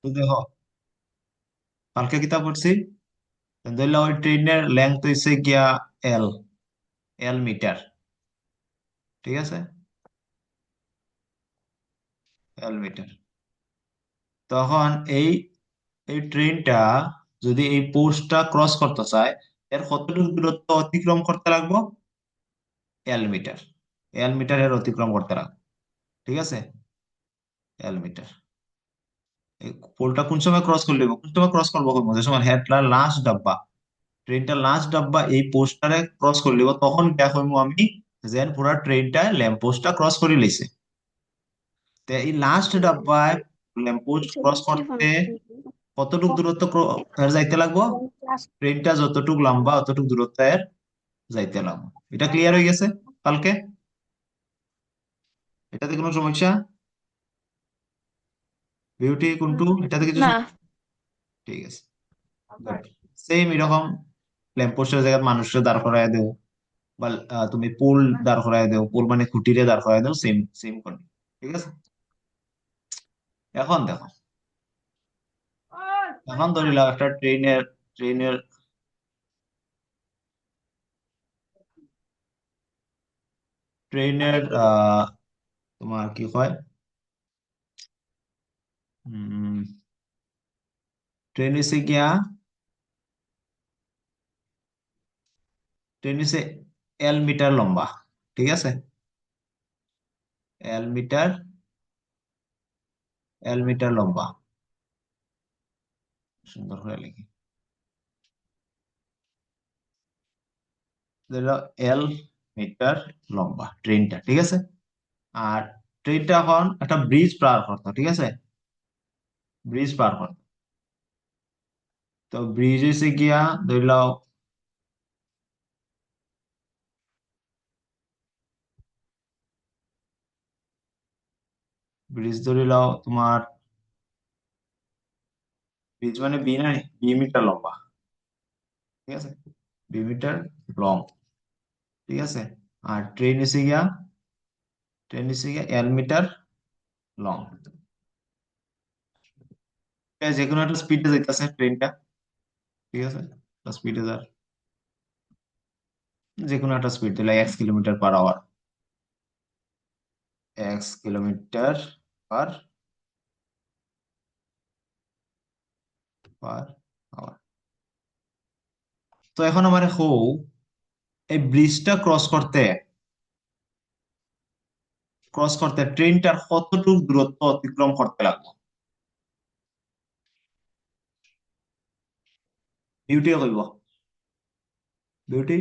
তো দেখো, কালকে কিতাব পড়ছি, ধরলে ওই ট্রেনের লেন্থ হইছে গিয়া এল এল মিটার। ঠিক আছে, এল মিটার। তখন এই এই ট্রেনটা যদি এই পোস্টটা ক্রস করতে চায়, এর কতটুকু দূরত্ব অতিক্রম করতে লাগবে? এল মিটার। এল মিটারের অতিক্রম করতে লাগবে। ঠিক আছে, এল মিটার। এই পোলটা কোন সময় ক্রস করলে, কোন সময় ক্রস করবো, যে সময় হেডলার লাস্ট ডাব্বা, ট্রেনটা লাস্ট ডাব্বা এই পোস্টারে ক্রস করে লিব, তখন দেখো আমি যেন পুরা ট্রেনটা ল্যাম্প পোস্টটা ক্রস করে লইছে। তো এই লাস্ট ডাব্বায় ল্যাম্প পোস্ট ক্রস করতে কতটুক দূরত্ব এর যাইতে লাগবো? ট্রেনটা যতটুক লম্বা অতটুক দূরত্ব এর যাইতে লাগবো। এটা ক্লিয়ার হয়ে গেছে কালকে? এটাতে কোনো সমস্যা? বিউটি কুন্টু, এটাতে কিছু না। সমস্যা? ঠিক আছে, গুড। সেম এরকম ল্যাম্প পোস্টের জায়গায় মানুষের দাঁড় করায় দেও, বা তুমি পুল দাঁড় করায় দেও, পুল মানে খুঁটিরে দাঁড় করায় দেও, সেম সেম করবে। ঠিক আছে, এখন দেখো, এখন ধরিলাম একটা ট্রেনের ট্রেনের তোমার কি হয়, ট্রেন এসে গিয়া, ট্রেন এসে এল মিটার লম্বা। ঠিক আছে, এল মিটার, এল মিটার লম্বা। সুন্দর করে লিখি, এল মিটার লম্বা ট্রেনটা। ঠিক আছে, আর ট্রেনটা এখন একটা ব্রিজ পার করতো। ঠিক আছে, ব্রিজ পার করতো। তো ব্রিজ এসে গিয়া ধরিলাও, ব্রিজ ধরিলাও তোমার, ব্রিজ মানে বি না, বি মিটার লম্বা। ঠিক আছে, বি মিটার লং। ঠিক আছে, আর ট্রেন এসে গিয়া এল মিটার লং। যে কোনো একটা স্পিডে যাইতেছে ট্রেনটা। ঠিক আছে, স্পিডে যার যে কোনো একটা স্পিড দিলে 1 kilometre per hour, 1 kilometre per hour. তো এখন আমার এই ব্রিজটা ক্রস করতে ট্রেনটার কতটুকু দূরত্ব অতিক্রম করতে লাগবে? বিউটি কইব, বিউটি।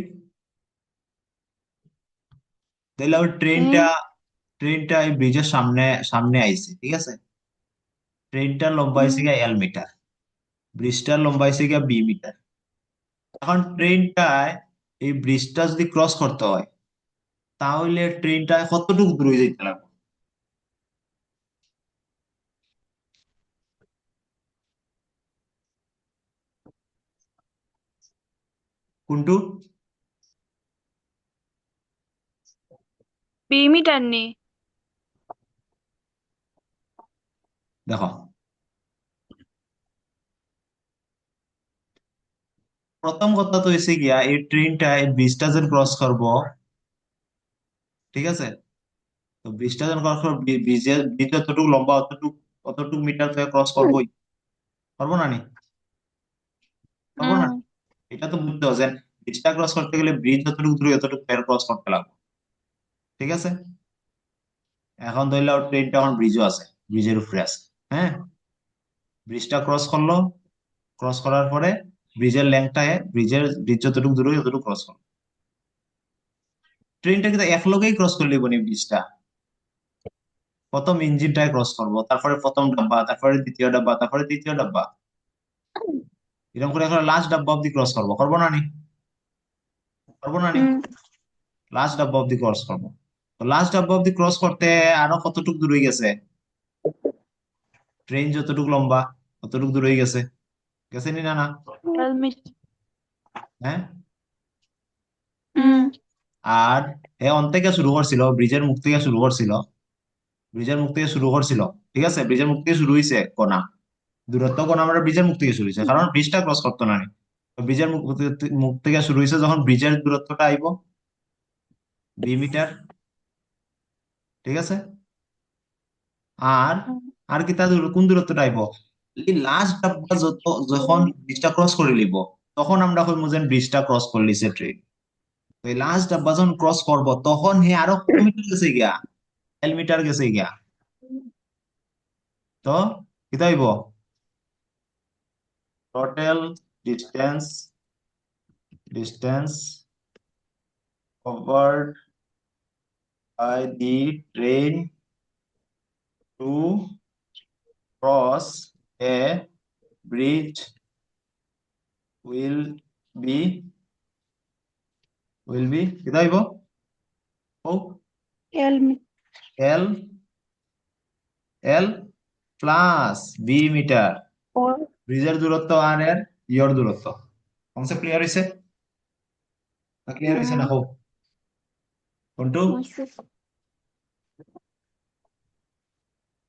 তাহলে ওই ট্রেনটা হুম। ট্রেনটা এই ব্রিজের সামনে সামনে আইছে। ঠিক আছে, ট্রেনটার লম্বা হয়েছে হুম। গিয়া এল মিটার, ব্রিজটার লম্বা হয়েছে গিয়া বি মিটার। এখন ট্রেনটায় এই ব্রিজটা যদি ক্রস করতে হয়, তাহলে ট্রেনটায় কতটুকু দূরে যেতে লাগবে? কোনটু? মিটার নেই। দেখো, প্রথম কথা তো হয়েছে গিয়া এই ট্রেনটা এই ব্রিজটা যেন ক্রস করবো। ঠিক আছে, তো ব্রিজটা যেন ক্রস করবো, ব্রিজ যতটুকু লম্বা অতটুকু অতটুকু মিটার থেকে ক্রস করবোই। পারবো না নি? পারবো না? হুম। এটা তো বুঝতে হবে যে ব্রিজটা ক্রস করতে গেলে ব্রিজ যতটুকু দূরে ততটুকু ক্রস করতে লাগবে। ঠিক আছে, এখন ধরলে ট্রেনটা এখন ব্রিজও আছে, ব্রিজের উপরে আছে। হ্যাঁ, ব্রিজটা ক্রস করার পরে ব্রিজের লেংথটা, ব্রিজ যতটুকু দূরে ততটুকু ক্রস করলো। ট্রেনটা কিন্তু এক লগেই ক্রস করলে নি ব্রিজটা। প্রথম ইঞ্জিনটাই ক্রস করবো, তারপরে প্রথম ডাব্বা, তারপরে দ্বিতীয় ডাব্বা, তারপরে তৃতীয় ডাব্বা, এরকম করে এখন লাস্ট ডাব্বা অব্দি ক্রস করবো। করবো না নি? করবো না নি? হুম। লাস্ট ডাব্বা অব্দি ক্রস করবো। তো লাস্ট ডাব্বা অব্দি ক্রস করতে আরো কতটুকু দূর হয়ে গেছে? ট্রেন যতটুকু লম্বা ততটুকু দূর হয়ে গেছে। গেছে নি? না না? হ্যাঁ। হুম। আর অন থেকে শুরু করছিল, ব্রিজের মুখ থেকে শুরু করছিল, ব্রিজের মুখ থেকে শুরু করছিল। ঠিক আছে, ব্রিজের মুখ থেকে শুরু হয়েছে কোনা, দূরত্ব কোন আমরা ব্রিজের মুখ থেকে শুরু হয়েছে, কারণ ব্রিজটা ক্রস করতো না নি। তো ব্রিজের মুখ থেকে শুরু হয়েছে, যখন ব্রিজের দূরত্বটা আইব 2 মিটার। ঠিক আছে। আর আর কি তার কোন দূরত্বটা আইব, এই লাস্ট ডাব্বা যখন ব্রিজটা ক্রস করে লিব, তখন আমরা কইমু যে ব্রিজটা ক্রস করলিছে ট্রেন। তো এই লাস্ট ডাব্বা যখন ক্রস করব, তখন হে আরো কত মিটার গেছে গিয়া, 1 মিটার গেছে গিয়া। তো কি হইব, total distance covered by the train to cross a bridge will be কি হইব, ও এল এল এল প্লাস বি মিটার। ফোর ব্রিজের দূরত্ব আর এর ইয়র দূরত্ব। কনসেপ্ট ক্লিয়ার হইছে? ক্লিয়ার হইছে না হোক? কোনটু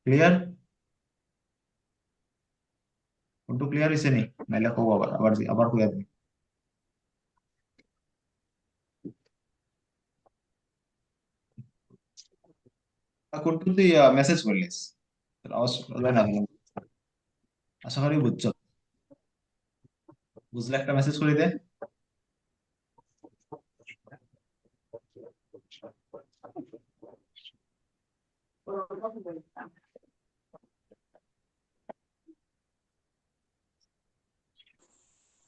ক্লিয়ার? কোনটু ক্লিয়ার হইছে নি? নাইলে কও, আবার আবার আবার কইয়া দিই। কোনটু তুই মেসেজ করলিস? আওয়াজ হলো না কেন? আশা করি বুঝছো। বুঝলে একটা মেসেজ করে দে।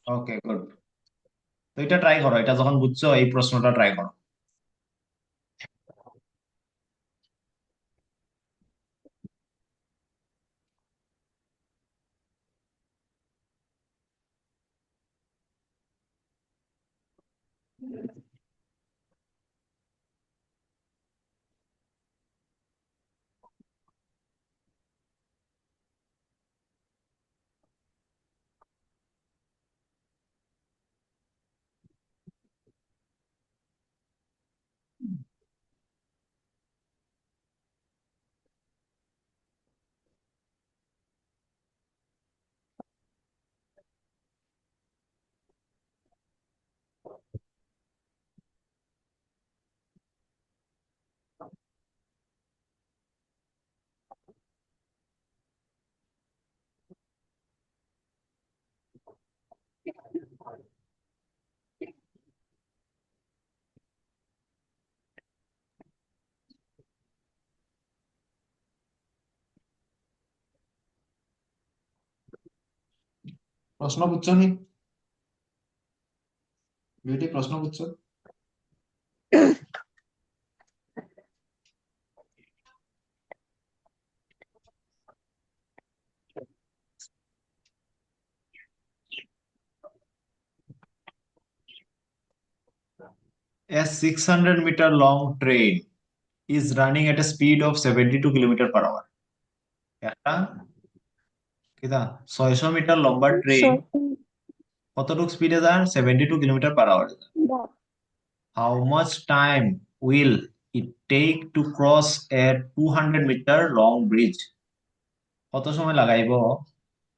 ওকে, গুড। তো এটা ট্রাই করো, এটা যখন বুঝছো এই প্রশ্নটা ট্রাই করো। প্রশ্ন বুঝছো নি? বিউটি, প্রশ্ন বুঝছো? A 600-meter long train is running at a speed of 72 kilometre per hour. একটা কিতা 600 মিটার লম্বা ট্রেন কতটুকু স্পিডে যায়? 72 kilometre per hour. How much time will it take to cross a 200-মিটার লং ব্রিজ? কত সময় লাগাইব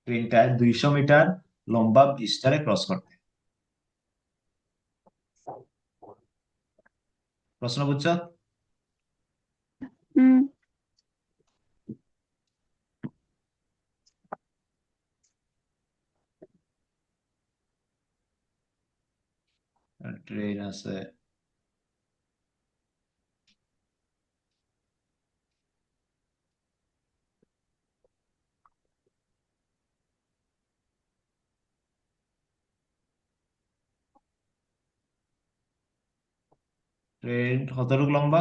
ট্রেনটা 200 মিটার লম্বা ব্রিজটারে ক্রস করতে? প্রশ্ন বুঝছো? ট্রেন আছে, ট্রেন কতটুকু লম্বা?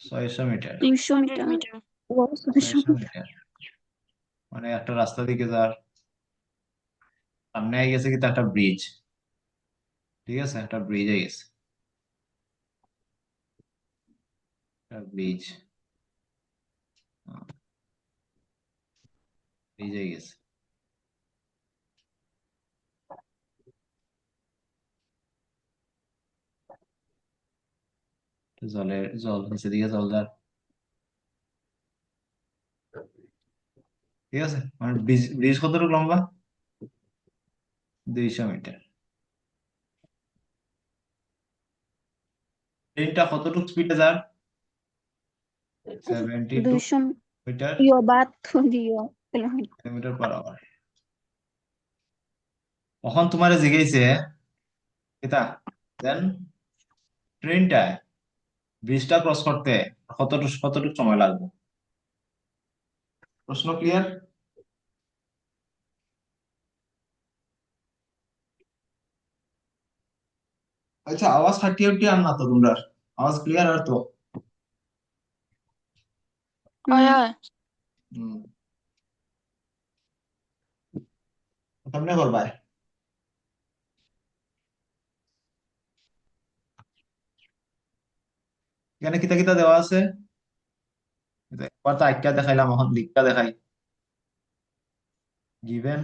600 মিটার। 300 মিটার 600 মিটার মানে একটা রাস্তা দিকে যার সামনে গেছে কিন্তু একটা ব্রিজ। ঠিক আছে, একটা ব্রিজ গেছে, একটা ব্রিজ ব্রিজ গেছে। জল নিচে দিকে জল যার। ঠিক আছে, মানে ব্রিজ কতটুকু লম্বা? 200 মিটার। ট্রেনটা কতটুকু স্পিডে যায়? 72 200 মিটার ইয়ো বাত দিও কিলোমিটার। Kilometre per hour. তখন তোমারে জিজ্ঞাসে এটা, দেন ট্রেনটা ব্রিজটা ক্রস করতে কতটুকু কতটুকু সময় লাগবে? প্রশ্ন ক্লিয়ার? আচ্ছা, আওয়াজ কাটিয়ে উঠিয়ে আর না তো তোমরা? আওয়াজ ক্লিয়ার আর তো? হুম, হুম। কেমনে করবা? এখানে কিতা কিতা দেওয়া আছে? একবার তো আইকা দেখাইলাম, এখন লিখটা দেখাই। গিভেন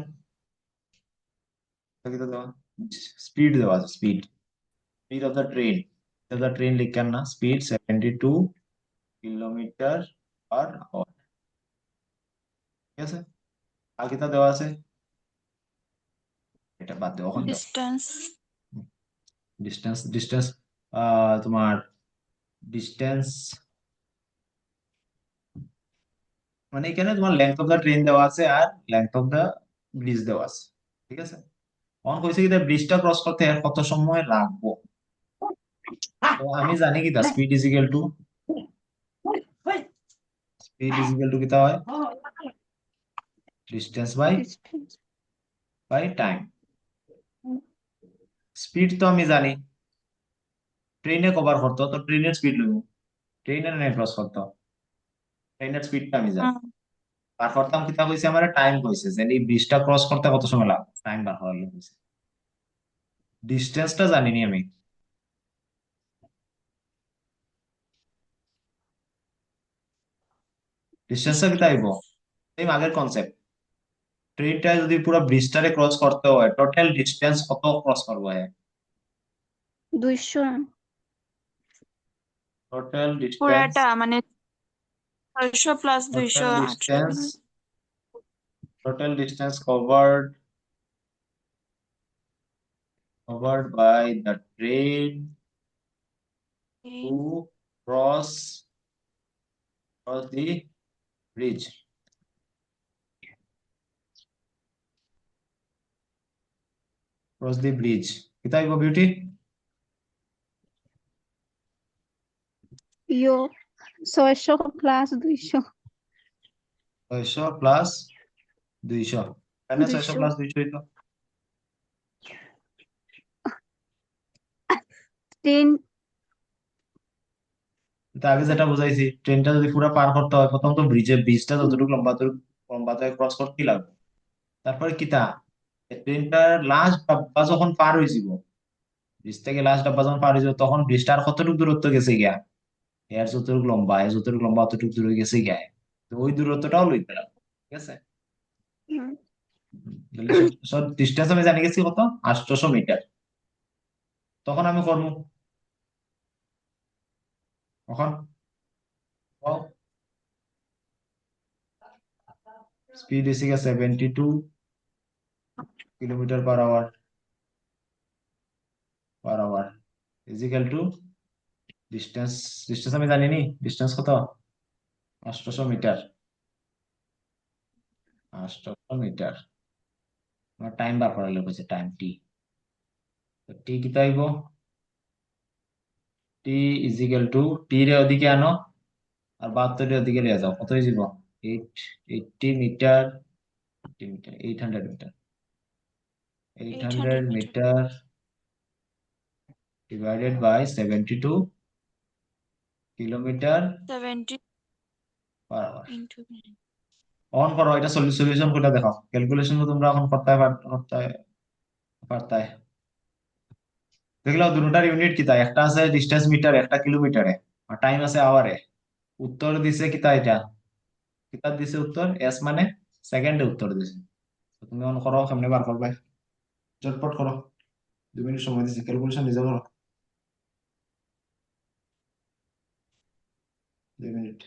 কিতা দেওয়া, স্পিড দেওয়া আছে, speed, speed of the train. The train লিখার না, স্পিড 72 কিলোমিটার পার আওয়ার। ঠিক আছে, আর কিতা দেওয়া আছে? এটা বাদ দেওয়া, এখন দাও। ডিস্টেন্স ডিস্টেন্স, ডিস্টেন্স তোমার ডিস্টেন্স মানে এখানে তোমার লেংথ অফ দা ট্রেন দেওয়া আছে আর লেংথ অফ দা ব্রিজ দেওয়া আছে। ঠিক আছে, অন কইছে কি ব্রিজটা ক্রস করতে আর কত সময় লাগবো। তো আমি জানি কি the speed is equal to কিতা হয়, distance by distance time. Speed তো আমি জানি, ট্রেনে কভার করতো তো ট্রেনের স্পিড লইব, ট্রেনের নেট ক্রস করতো, ট্রেনের স্পিডটা আমি জানি। বার করতাম কিতা কইছে, আমার টাইম কইছে যে এই ব্রিজটা ক্রস করতে কত সময় লাগবে, টাইম বার করার লাগে কইছে। ডিস্টেন্সটা জানিনি আমি। ডিস্টেন্সটা কিতা আইব, এই আগের কনসেপ্ট, ট্রেনটা যদি পুরো ব্রিজটারে ক্রস করতে হয় টোটাল ডিস্টেন্স কত ক্রস করবো? 200 টোটাল ডিস্টেন্স, পুরাটা মানে 600 plus 200 total 800 distance, total distance covered by the train to cross the bridge, cross the bridge। কিতা হইব বিউটি? ইয়ো 600 প্লাস 200 600 প্লাস 200। কেন 600 200 প্লাস 200 হইতো? ট্রেন এটা আগে যেটা বুঝাইছি, ট্রেনটা যদি পুরো পার করতে হয় প্রথম তো ব্রিজটা যতটুকু লম্বা লম্বা ক্রস করতেই লাগবে। তারপরে কিতা, ট্রেনটার লাস্ট ডাব্বা যখন পার হয়ে যাব, ব্রিজ থেকে লাস্ট ডাব্বা যখন পার হয়ে যাব তখন ব্রিজটা আর কতটুকু দূরত্ব গেছে গিয়া, এর যতটুকু লম্বা অতটুকু দূরে গেছে গিয়া, তো ওই দূরত্বটাও লইতে লাগবে। ঠিক আছে, তাহলে সব ডিস্টেন্স আমি জানি গেছি কত, 800 মিটার। তখন আমি করবো, তখন স্পিড এসে গেছে 72 kilometre per hour equal to distance. Distance আমি জানি নি, ডিস্টেন্স কত, 800 মিটার। 800 মিটার, আমার টাইম বার করা লাগছে, টাইম টি। টি কি তাইব, টি ইজিক্যাল টু, টি রে ওদিকে আনো আর 72 ওদিকে নিয়ে যাও, কত হয়ে যাব? 80 metre, 80 metre, 800 metre, 800 metre metre divided by 72 kilometre 70 per hour. Into অন করো, এটা সলিউশন করে দেখাও, ক্যালকুলেশন তো তোমরা এখন করতে পারতাই। দেখলো দুটার ইউনিট কিতা, একটা আছে ডিস্টেন্স মিটার, একটা কিলোমিটারে, আর টাইম আছে আওয়ারে। উত্তর দিছে কিতা এটা, কিতা দিছে উত্তর, এস মানে সেকেন্ডে উত্তর দিছে। তো তুমি অন করো, কেমনে বার করবে, চটপট করো, 2 মিনিট সময় দিছে, ক্যালকুলেশন নিজে করো, 2 মিনিট।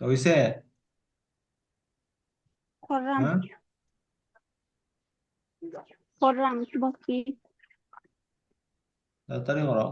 তো হইছে? করলাম হ্যাঁ, করলাম বাকি তাড়াতাড়ি করো।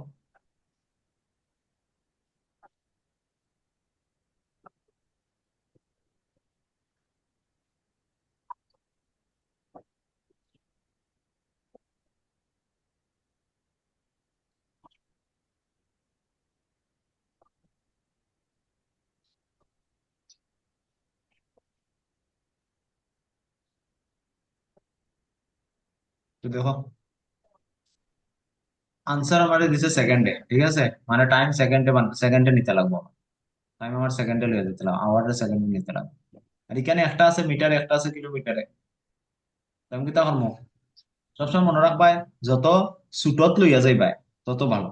তো দেখো, আনসার আমাদের দিছে সেকেন্ডে, ঠিক আছে? মানে টাইম সেকেন্ডে, সেকেন্ডে নিতে লাগবো। টাইম আমার সেকেন্ডে লিয়ে দিতে লাগবে, আওয়ারে সেকেন্ডে নিতে লাগবে। আর এখানে একটা আছে মিটারে, একটা আছে কিলোমিটারে। তুমি কি তখন সবসময় মনে রাখবাই, যত ছুটত লইয়া যাইবাই তত ভালো।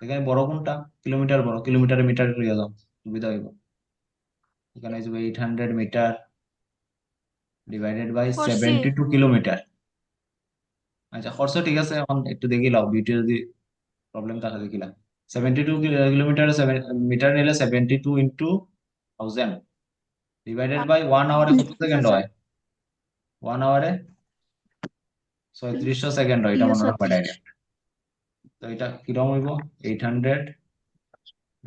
এখানে বড় কোনটা? কিলোমিটার বড়, কিলোমিটারে মিটার লইয়া যাও, সুবিধা হইব। এখানে 800 মিটার ডিভাইডেড বাই করছি 72 কিলোমিটার। আচ্ছা খরচ ঠিক আছে, এখন একটু দেখি লাও, বিউটি যদি প্রবলেম থাকে দেখিলাম। 72 কিলোমিটার, মিটার নিলে 72 × 1000 ডিভাইডেড বাই 1 আওয়ারে কত সেকেন্ড হাজার হয়? 1 আওয়ারে 3600 সেকেন্ড হয়, এটা মনে রাখবা 36 ডাইরেক্ট। তো এটা কিরকম হইব? 800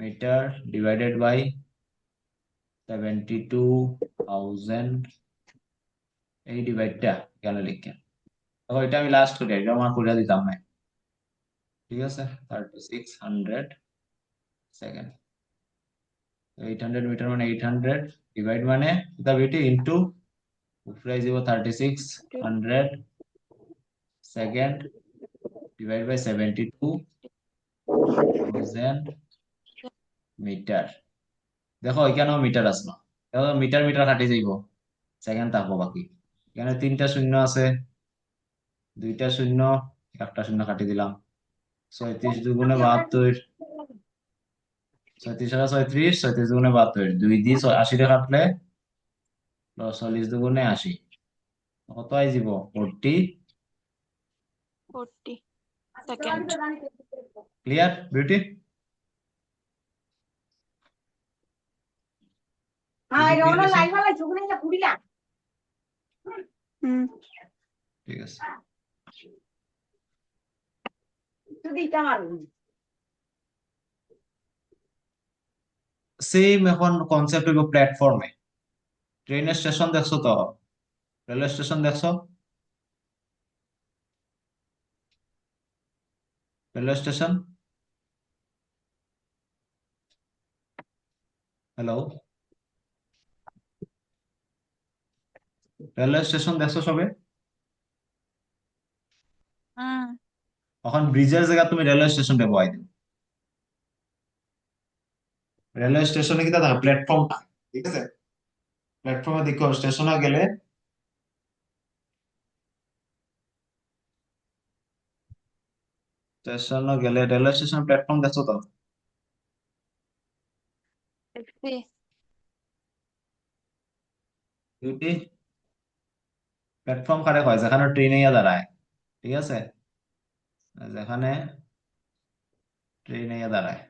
মিটার ডিভাইডেড বাই 72,000, এই ডিভাইডটা কেন লিখে দেখো, এটা আমি লাস্ট করি, এটা আমার করে দিতাম না, ঠিক আছে? 3600 সেকেন্ড। 800 মিটার মানে 800 ডিভাইড মানে এটা বিটি ইন্টু উপরে যাব 3600 সেকেন্ড ডিভাইড বাই 72,000 মিটার। দেখো এখানেও মিটার আসলো, দেখো মিটার মিটার কাটি যাইব, সেকেন্ড থাকবো বাকি। এখানে 3টা শূন্য আছে, 2টা শূন্য, একটা শূন্য কাটি দিলাম। 36 2 × 72, 36 আর 36, 36 2 × 72, 2 দিয়ে 80 কাটলে 40 2 × 80, কত আই যাব? 40। 40 সেকেন্ড ক্লিয়ার বিউটি? হুম ঠিক আছে। সেম এখন কনসেপ্ট হইব প্ল্যাটফর্মে। ট্রেনের স্টেশন দেখছো তো? রেলওয়ে স্টেশন দেখছো? Railway station, hello, railway station দেখছো সবে? এখন ব্রিজের জায়গা তুমি রেলওয়ে স্টেশন ব্যবহার দিও। রেলওয়ে স্টেশনে কি থাকে? প্ল্যাটফর্মটা, ঠিক আছে? প্ল্যাটফর্মে দেখো স্টেশনে গেলে তো স্টেশন গেলে রেলওয়ে স্টেশন প্ল্যাটফর্ম দেখছো তো? দেখছি। দুইটি প্ল্যাটফর্ম কারে হয় যেখানে ট্রেনে ইয়া দাঁড়ায়, ঠিক আছে, যেখানে ট্রেনে ইয়া দাঁড়ায়।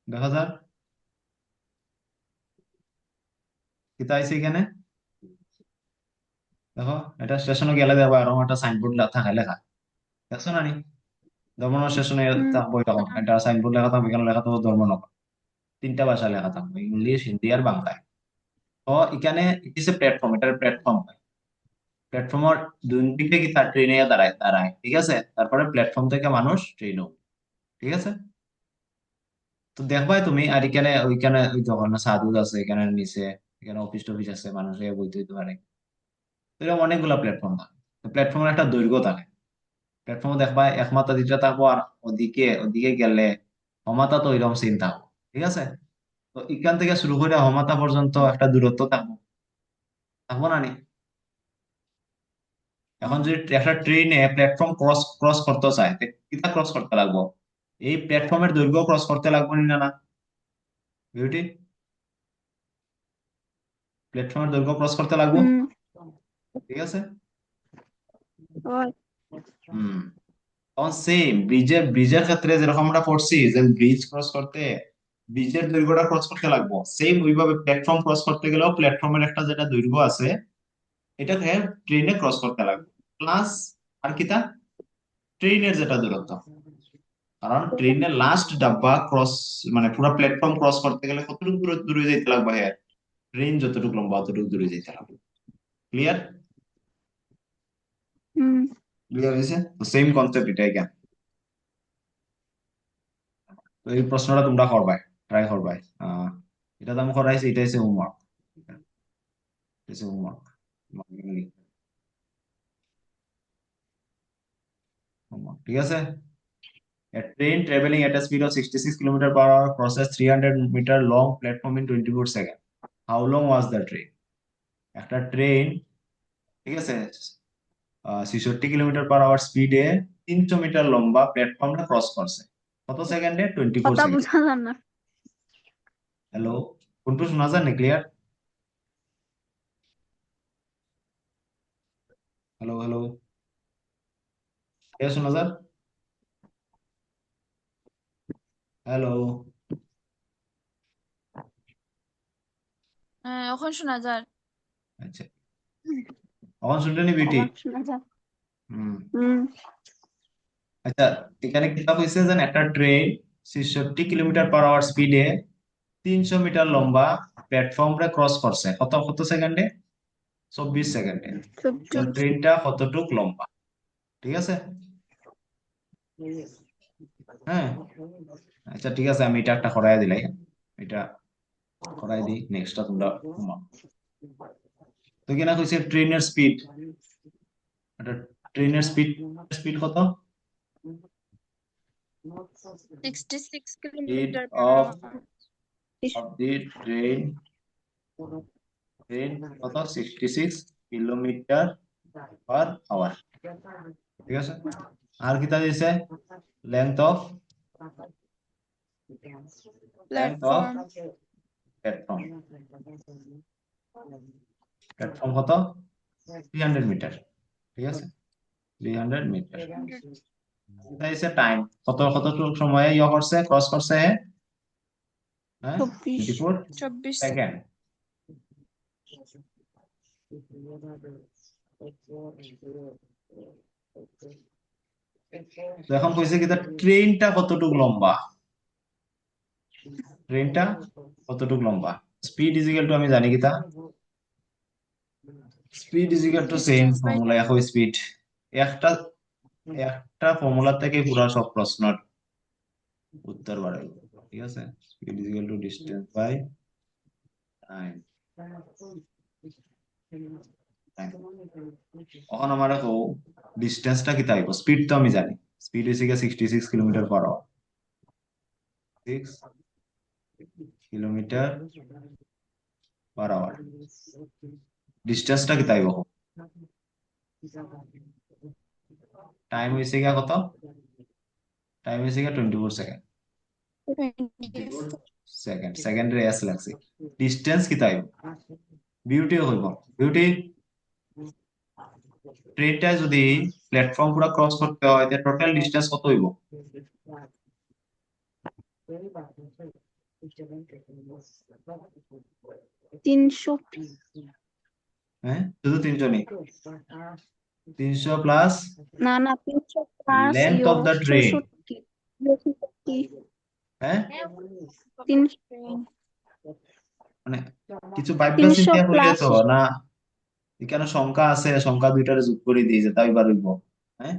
দেখা যাক কিতা আইছে এখানে। দেখো, এটা স্টেশনে গেলে দেখো এরকম একটা সাইনবোর্ড থাকে লেখা, দেখছো না নি? ধর্মনগর স্টেশনে হুম। থাকবো এরকম একটা সাইনবোর্ড লেখা থাকবে, এখানে লেখা থাকবো ধর্মনগর, তিনটা ভাষা লেখা থাকবে, ইংলিশ, হিন্দি আর বাংলায়। তো এখানে ইটস এ প্ল্যাটফর্ম, এটার প্ল্যাটফর্ম, প্ল্যাটফর্মের দুই দিকে কি তার ট্রেনে দাঁড়ায় দাঁড়ায়, ঠিক আছে, তারপরে প্ল্যাটফর্ম থেকে মানুষ ট্রেনও, ঠিক আছে। তো দেখবাই তুমি, আর এখানে ওইখানে ওই দোকান সাধু আছে এখানে নিচে, এখানে অফিস টফিস আছে, মানুষে বইতে দিতে পারে। তো এরকম অনেকগুলা প্ল্যাটফর্ম থাকে। তো প্ল্যাটফর্মের একটা দৈর্ঘ্য থাকে, প্ল্যাটফর্মে দেখবা একমাত্রা দুইটা থাকবো, আর ওদিকে ওদিকে গেলে ক্ষমতা তো ওইরকম সেম থাকবো, ঠিক আছে। তো এখান থেকে শুরু করে হমাতা পর্যন্ত একটা দূরত্ব থাকবো, থাকবো না নি? এখন হ্যাঁ। যদি একটা ট্রেনে প্ল্যাটফর্ম ক্রস ক্রস করতে চায়, কিটা ক্রস করতে লাগবো? এই প্ল্যাটফর্মের দৈর্ঘ্য ক্রস করতে লাগবো নি না না বিউটি? প্ল্যাটফর্মের দৈর্ঘ্য ক্রস করতে লাগবো, হুম। ঠিক আছে। হয়। হুম। তখন সেম ব্রিজের ব্রিজের ক্ষেত্রে যেরকম আমরা পড়ছি যে ব্রিজ ক্রস করতে ব্রিজের দৈর্ঘ্যটা ক্রস করতে লাগবো, সেম ওইভাবে প্ল্যাটফর্ম ক্রস করতে গেলেও প্ল্যাটফর্মের একটা যেটা দৈর্ঘ্য আছে এটাকে ট্রেনে ক্রস করতে লাগবে, প্লাস আর কিটা ট্রেনের যেটা দূরত্ব। কারণ ট্রেনের লাস্ট ডাব্বা ক্রস মানে পুরো প্ল্যাটফর্ম ক্রস করতে গেলে কতটুকু দূরে দূরে যেতে লাগবে, হ্যাঁ, ট্রেন যতটুকু লম্বা অতটুকু দূরে যেতে লাগবে। ক্লিয়ার? হুম। ক্লিয়ার হয়েছে? তো সেম কনসেপ্ট এটাই কেন। তো এই প্রশ্নটা তোমরা করবাই, ট্রাই করবাই। এটা তো আমি করাইছি, এটা হচ্ছে হোমওয়ার্ক, এটা হচ্ছে হোমওয়ার্ক, ঠিক আছে। A train traveling at a speed of 66 kilometers per hour crosses 300-meter long platform in 24 seconds. How long was the train? একটা ট্রেন, ঠিক আছে, 66 কিলোমিটার পার আওয়ার স্পিডে 300 মিটার লম্বা প্ল্যাটফর্মটা ক্রস করছে কত সেকেন্ডে? 24 কথা সেকেন্ড। বোঝা যায় না। হ্যালো, কোনটু শোনা যায় না? ক্লিয়ার? হ্যালো হ্যালো, ক্লিয়ার শোনা যায়? হ্যালো, হ্যাঁ, এখন শোনা যায়। আচ্ছা, এখন শুনতে নি বিটি? আবার শোনা যায়। হুম। হুম। আচ্ছা, এখানে কিতাব হয়েছে যে একটা ট্রেন 66 কিলোমিটার পার আওয়ার স্পিডে 300 মিটার লম্বা প্ল্যাটফর্মটা ক্রস করছে কত কত সেকেন্ডে? 24 সেকেন্ডে। তো চব্বিশ। ট্রেনটা কতটুক লম্বা, ঠিক আছে। হ্যাঁ, আচ্ছা ঠিক আছে, আমি এটা একটা করাই দিলাই, এটা করাই দিই, নেক্সটটা তোমরা ঘুমাও। তো কিনা কইছে ট্রেনের স্পিড, এটা ট্রেনের স্পিড, স্পিড কত? 66 speed kilometre per of our. Of the train, train কত? 66 কিলোমিটার পার আওয়ার, ঠিক আছে। আর কিতা দিছে? Length of, length of platform platform, platform কত? 300 মিটার, ঠিক আছে, 300 মিটার। এটা হচ্ছে টাইম, কত কতটুকু সময়ে ইয়ে করছে, ক্রস করছে, হ্যাঁ, চব্বিশ। 24 24 সেকেন্ড। তো এখন কইছে কি ট্রেনটা কতটুকু লম্বা, ট্রেনটা কতটুকু লম্বা। স্পিড ইজ ইকুয়াল টু, আমি জানি কিতা, speed is equal to same distance by formula, time. একই স্পিড। একটা একটা ফর্মুলা থেকে পুরো সব প্রশ্নের উত্তর বাড়াই। ঠিক আছে speed is equal to distance by time এখন আমার দেখো ডিসটেন্সটা কি তাইব স্পিড তো আমি জানি স্পিড হইছে গিয়া 66 kilometre per hour 6 kilometre per hour ডিসটেন্সটা কি তাইব টাইম হইছে গিয়া কত টাইম হইছে গিয়া 24 সেকেন্ড 24 সেকেন্ড সেকেন্ডের এস লাগছে ডিসটেন্স কি তাইব বিউটি হইব বিউটি ট্রেনটা যদি প্ল্যাটফর্ম পুরো ক্রস করতে হয় তাহলে টোটাল ডিসটেন্স কত হইব 300 হ্যাঁ শুধু 300 নেই 300 প্লাস না না 300 plus length of the train 64 হ্যাঁ 300 মানে কিছু ভাববা 300 চিন্তা করলে প্লাস তো না এখানে সংখ্যা আছে সংখ্যা দুইটারে যোগ করে দিয়ে যে তাই পারইব হ্যাঁ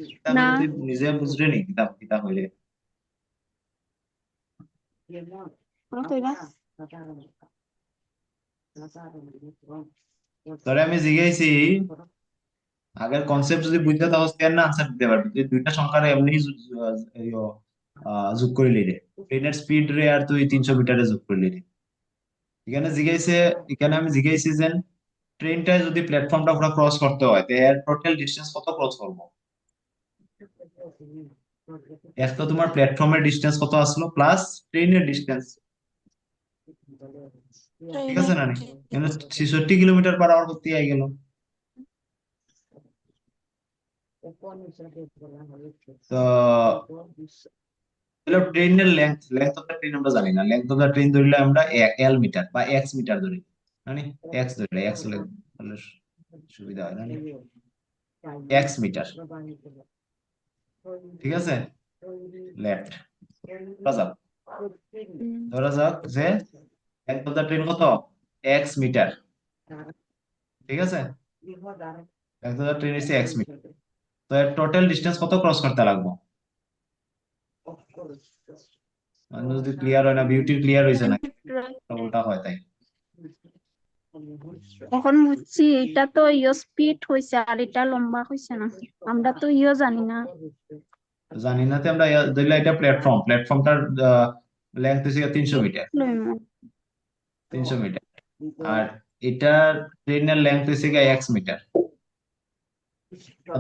কিতাব না তুই নিজে বুঝলে নি কিতাব কিতাব হইলে কইবা তোরে আমি জিজ্ঞাসি আগের কনসেপ্ট যদি বুঝতে তাহলে কেন না আনসার দিতে পারবি তুই দুইটা সংখ্যার এমনি যোগ করে লিরে ট্রেনের স্পিড রে আর তুই 300 মিটারে যোগ করে লিরে এখানে জিজ্ঞাসে এখানে আমি জিজ্ঞাসি যে ট্রেনটা যদি প্ল্যাটফর্মটা পুরো ক্রস করতে হয় তো এর টোটাল ডিসটেন্স কত ক্রস করবো এক তো তোমার প্ল্যাটফর্মের ডিসটেন্স কত আসলো প্লাস ট্রেনের ডিসটেন্স ঠিক আছে না নি এখানে 66 কিলোমিটার পার আওয়ার করতে আই গেল তো তাহলে ট্রেনের লেংথ অফ দ্য ট্রেন আমরা জানি না লেংথ অফ দ্য ট্রেন ধরলে আমরা এল মিটার বা এক্স মিটার ধরি মানে এক্স ধরলে এক্স হলে তাহলে সুবিধা হয় না এক্স মিটার ঠিক আছে লেফট ধরা যাক ধরা যাক যে লেংথ অফ দ্য ট্রেন কত এক্স মিটার ঠিক আছে লেংথ অফ দ্য ট্রেন হচ্ছে এক্স মিটার তো এর টোটাল ডিসটেন্স কত ক্রস করতে লাগবে মানে যদি ক্লিয়ার হয় না বিউটি ক্লিয়ার হয়েছে না উল্টা হয় তাই এখন বুঝছি এটা তো স্পিড হইছে আর এটা লম্বা হইছে না আমরা তো জানি না জানি না তো আমরা ধরলে এটা প্ল্যাটফর্মটার লেংথ হচ্ছে 300 মিটার লইমু 300 মিটার আর এটার ট্রেনের লেংথ হচ্ছে এক্স মিটার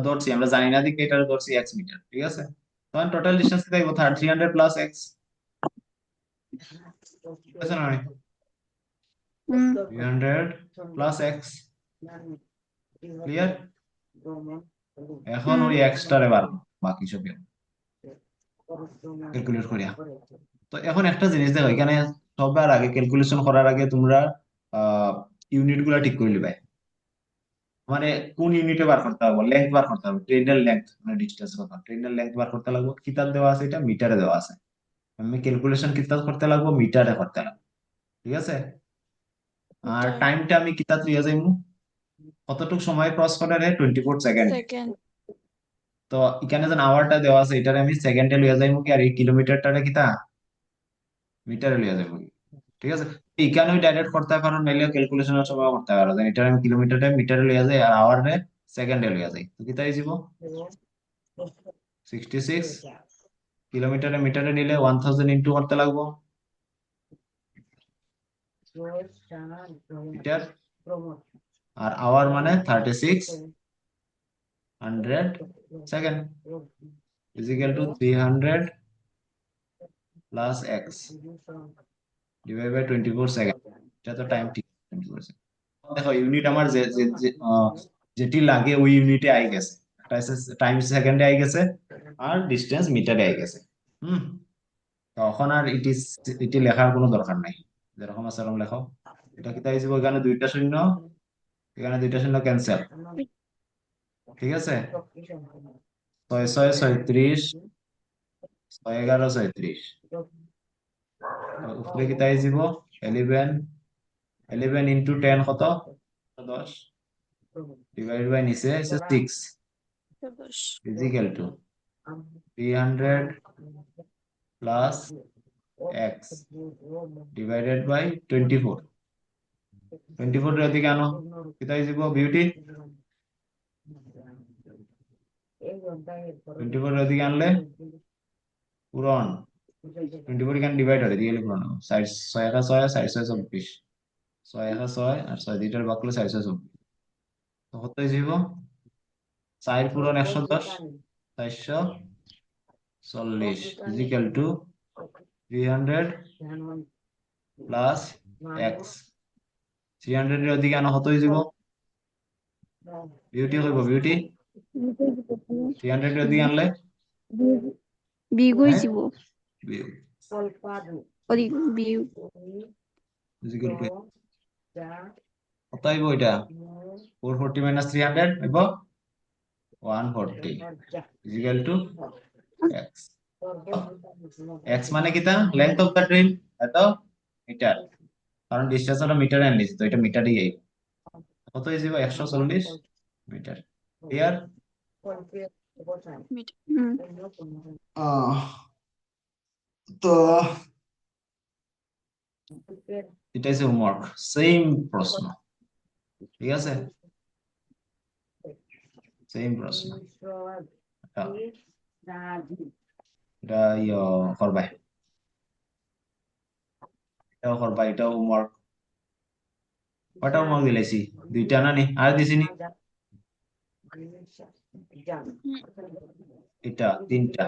ধরছি আমরা জানি না দিকে এটার ধরছি এক্স মিটার ঠিক আছে তখন টোটাল ডিসটেন্স কি থাকবে 300 প্লাস এক্স আছে না হুম 300 প্লাস এক্স ক্লিয়ার এখন ওই এক্সট্রারে বার বাকি সব ক্যালকুলেট করিয়া তো এখন একটা জিনিস দেখো এখানে সবার আগে ক্যালকুলেশন করার আগে তোমরা ইউনিট গুলা ঠিক করে লিবাই মানে কোন ইউনিটে বার করতে হবে লেংথ বার করতে হবে ট্রেনের লেংথ মানে ডিসটেন্স কথা ট্রেনের লেংথ বার করতে লাগবে কিতাব দেওয়া আছে এটা মিটারে দেওয়া আছে আমি ক্যালকুলেশন কিতাব করতে লাগবো মিটারে করতে লাগবে ঠিক আছে আর টাইমটা আমি কিতাব লিয়ে যাইমু কতটুকু সময় ক্রস করে রে 24 সেকেন্ড সেকেন্ড তো এখানে যে আওয়ারটা দেওয়া আছে এটারে আমি সেকেন্ডে লিয়ে যাইমু কি আর এই কিলোমিটারটা কিতা মিটারে লিয়ে যাইমু ঠিক আছে এখানেও ডাইরেক্ট করতে পারো নাইলে ক্যালকুলেশনের সময় করতে পারো যে এটা আমি কিলোমিটারে মিটারে লিয়ে যাই আর আওয়ারে সেকেন্ডে লিয়ে যাই তো কিতা হইব 66 কিলোমিটারে মিটারে নিলে 1000 ইনটু করতে লাগবো মিটার আর আওয়ার মানে 3600 second is equal to 300 plus x divided by 24 second এটা তো টাইম ঠিক 24 সেকেন্ড দেখো ইউনিট আমার যেটি লাগে ওই ইউনিটে আই গেছে টাইম সেকেন্ডে আই গেছে আর ডিসটেন্স মিটারে আই গেছে হুম তখন আর এটি লেখার কোনো দরকার নাই যেরকম আছে এরকম লেখো এটা কি তাই এখানে দুইটা শূন্য এখানে দুইটা শূন্য ক্যান্সেল ঠিক আছে 6 6 36 6 11 36 উপরে কি তাই 11 11 ইন্টু 10 কত 10 ডিভাইড বাই নিচে 6 is equal to 300 plus x divided by 24 24 এর দিকে আনো কিতা হয়ে যাব বিউটি 24 এর দিকে আনলে পূরণ 24 এখানে ডিভাইড হবে দিয়ে লিখবো না 6 একা 6 6 6 24 6 একা 6 আর 6 দুইটার ভাগ করলে 6 6 24 তো কত হয়ে যাব 4 পূরণ 110 440 ইজিক্যাল টু 300 প্লাস এক্স 300 এর দিকে আনো কত হয়ে যাব বিউটি কইব বিউটি 300 এর দিকে আনলে বিয়োগ হয়ে হ্যাঁ যাব বিয়োগ ওই বিয়োগ ইজিক্যাল টু কত হইব এটা 440 মাইনাস 300 হইব 140 ইজিক্যাল টু এক্স এক্স মানে কিতা লেন্থ অফ দা ড্রিল এত মিটার কারণ ডিসটেন্স ওটা মিটারে আনলিছি তো এটা মিটারই আইব কত হয়ে যাব 140 মিটার ক্লিয়ার তো এটা হচ্ছে হোমওয়ার্ক সেম প্রশ্ন ঠিক আছে সেম প্রশ্ন এটা করবা এটাও করবা এটাও হোমওয়ার্ক কয়টা হোমওয়ার্ক দিলাইছি দুইটা না নি আর দিছি নি এটা তিনটা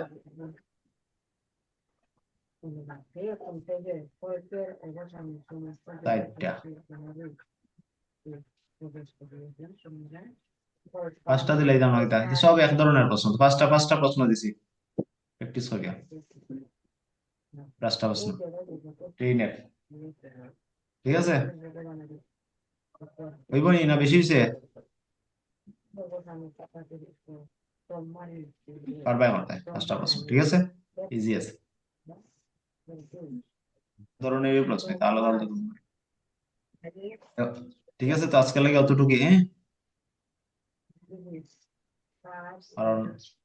চারটা পাঁচটা দিলাই দাম এটা সব এক ধরনের প্রশ্ন তো পাঁচটা পাঁচটা প্রশ্ন দিছি প্র্যাকটিস করিয়া পাঁচটা প্রশ্ন ট্রেনের ঠিক আছে হইব নি না বেশি হইছে পারবাই করতে পাঁচটা প্রশ্ন ঠিক আছে ইজি আছে ধরনের প্রশ্ন এটা আলাদা আলাদা ধরনের। ঠিক আছে তো আজকে লাগে অতটুকু হ্যাঁ কারণ